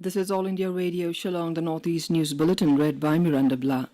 This is All India Radio, Shillong, the Northeast News Bulletin, read by Miranda Blah.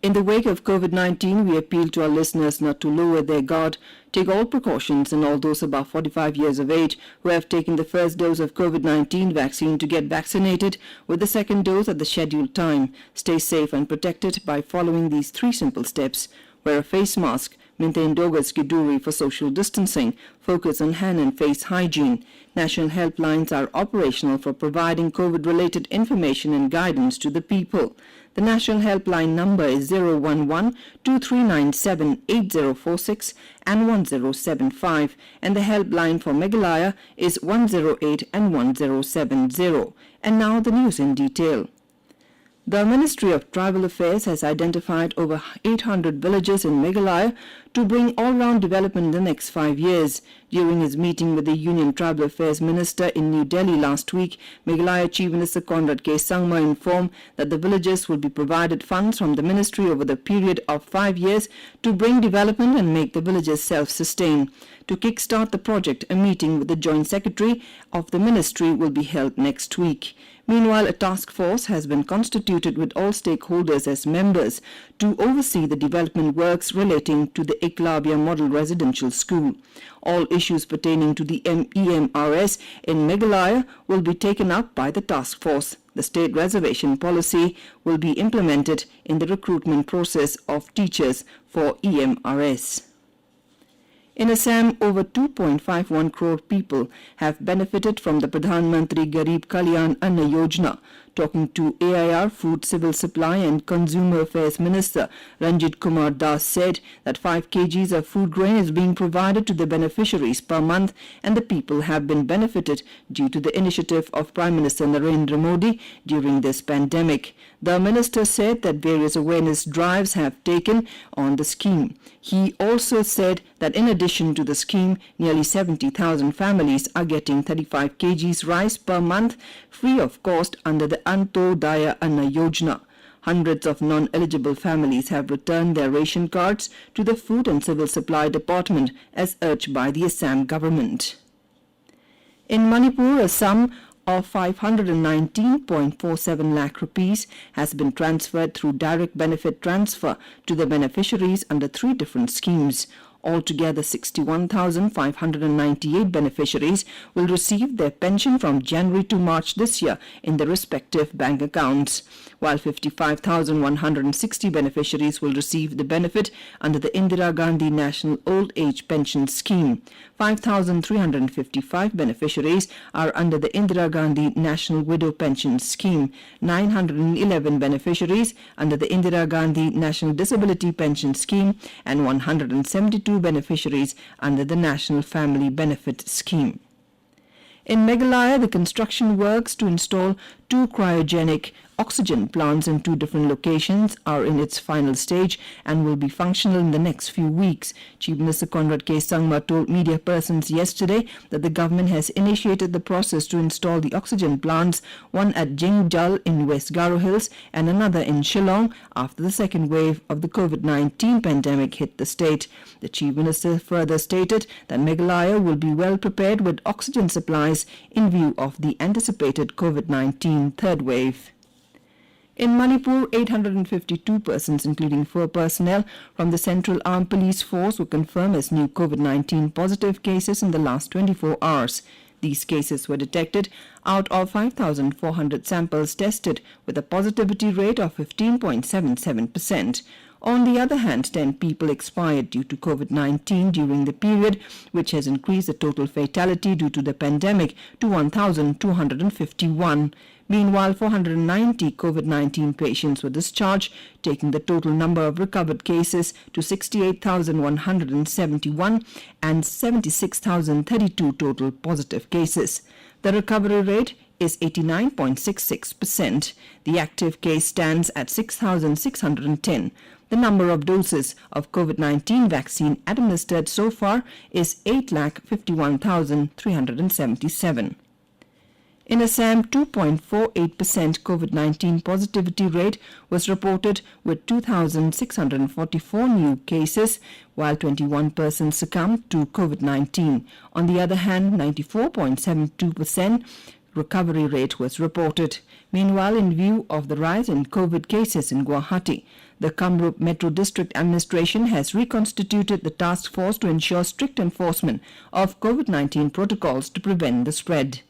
In the wake of COVID-19, we appeal to our listeners not to lower their guard, take all precautions, and all those above 45 years of age who have taken the first dose of COVID-19 vaccine to get vaccinated with the second dose at the scheduled time. Stay safe and protected by following these 3 simple steps. Wear a face mask, maintain 2 gaz ki duri for social distancing, focus on hand and face hygiene. National helplines are operational for providing COVID-related information and guidance to the people. The national helpline number is 011-2397-8046 and 1075, and the helpline for Meghalaya is 108 and 1070. And now the news in detail. The Ministry of Tribal Affairs has identified over 800 villages in Meghalaya to bring all-round development in the next 5 years. During his meeting with the Union Tribal Affairs Minister in New Delhi last week, Meghalaya Chief Minister Conrad K. Sangma informed that the villages will be provided funds from the ministry over the period of 5 years to bring development and make the villages self-sustained. To kickstart the project, a meeting with the Joint Secretary of the ministry will be held next week. Meanwhile, a task force has been constituted with all stakeholders as members to oversee the development works relating to the Eklavya Model Residential School. All issues pertaining to the EMRS in Meghalaya will be taken up by the task force. The state reservation policy will be implemented in the recruitment process of teachers for EMRS. In Assam, over 2.51 crore people have benefited from the Pradhan Mantri Garib Kalayan Yojana. Talking to AIR, Food, Civil Supply and Consumer Affairs Minister Ranjit Kumar Das said that 5 kgs of food grain is being provided to the beneficiaries per month, and the people have been benefited due to the initiative of Prime Minister Narendra Modi during this pandemic. The minister said that various awareness drives have taken on the scheme. He also said that in addition to the scheme, nearly 70,000 families are getting 35 kgs rice per month free of cost under the Antodaya Anna Yojana. Hundreds of non-eligible families have returned their ration cards to the Food and Civil Supply Department as urged by the Assam government. In Manipur, a sum of 519.47 lakh rupees has been transferred through direct benefit transfer to the beneficiaries under 3 different schemes. Altogether, 61,598 beneficiaries will receive their pension from January to March this year in their respective bank accounts, while 55,160 beneficiaries will receive the benefit under the Indira Gandhi National Old Age Pension Scheme. 5,355 beneficiaries are under the Indira Gandhi National Widow Pension Scheme, 911 beneficiaries under the Indira Gandhi National Disability Pension Scheme, and 172 beneficiaries under the National Family Benefit Scheme. In Meghalaya, the construction works to install 2 cryogenic oxygen plants in 2 different locations are in its final stage and will be functional in the next few weeks. Chief Minister Conrad K. Sangma told media persons yesterday that the government has initiated the process to install the oxygen plants, one at Jingjal in West Garo Hills and another in Shillong, after the second wave of the COVID-19 pandemic hit the state. The Chief Minister further stated that Meghalaya will be well prepared with oxygen supplies in view of the anticipated COVID-19 third wave. In Manipur, 852 persons, including 4 personnel from the Central Armed Police Force, were confirmed as new COVID-19 positive cases in the last 24 hours. These cases were detected out of 5,400 samples tested, with a positivity rate of 15.77%. On the other hand, 10 people expired due to COVID-19 during the period, which has increased the total fatality due to the pandemic to 1,251. Meanwhile, 490 COVID-19 patients were discharged, taking the total number of recovered cases to 68,171 and 76,032 total positive cases. The recovery rate is 89.66%. The active case stands at 6,610. The number of doses of COVID-19 vaccine administered so far is 8,51,377. In Assam, 2.48% COVID-19 positivity rate was reported with 2,644 new cases, while 21 persons succumbed to COVID-19. On the other hand, 94.72% recovery rate was reported. Meanwhile, in view of the rise in COVID cases in Guwahati, the Kamrup Metro District Administration has reconstituted the task force to ensure strict enforcement of COVID-19 protocols to prevent the spread.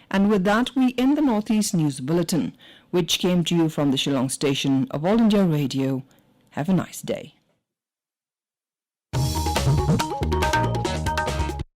And with that, we end the Northeast News Bulletin, which came to you from the Shillong station of All India Radio. Have a nice day.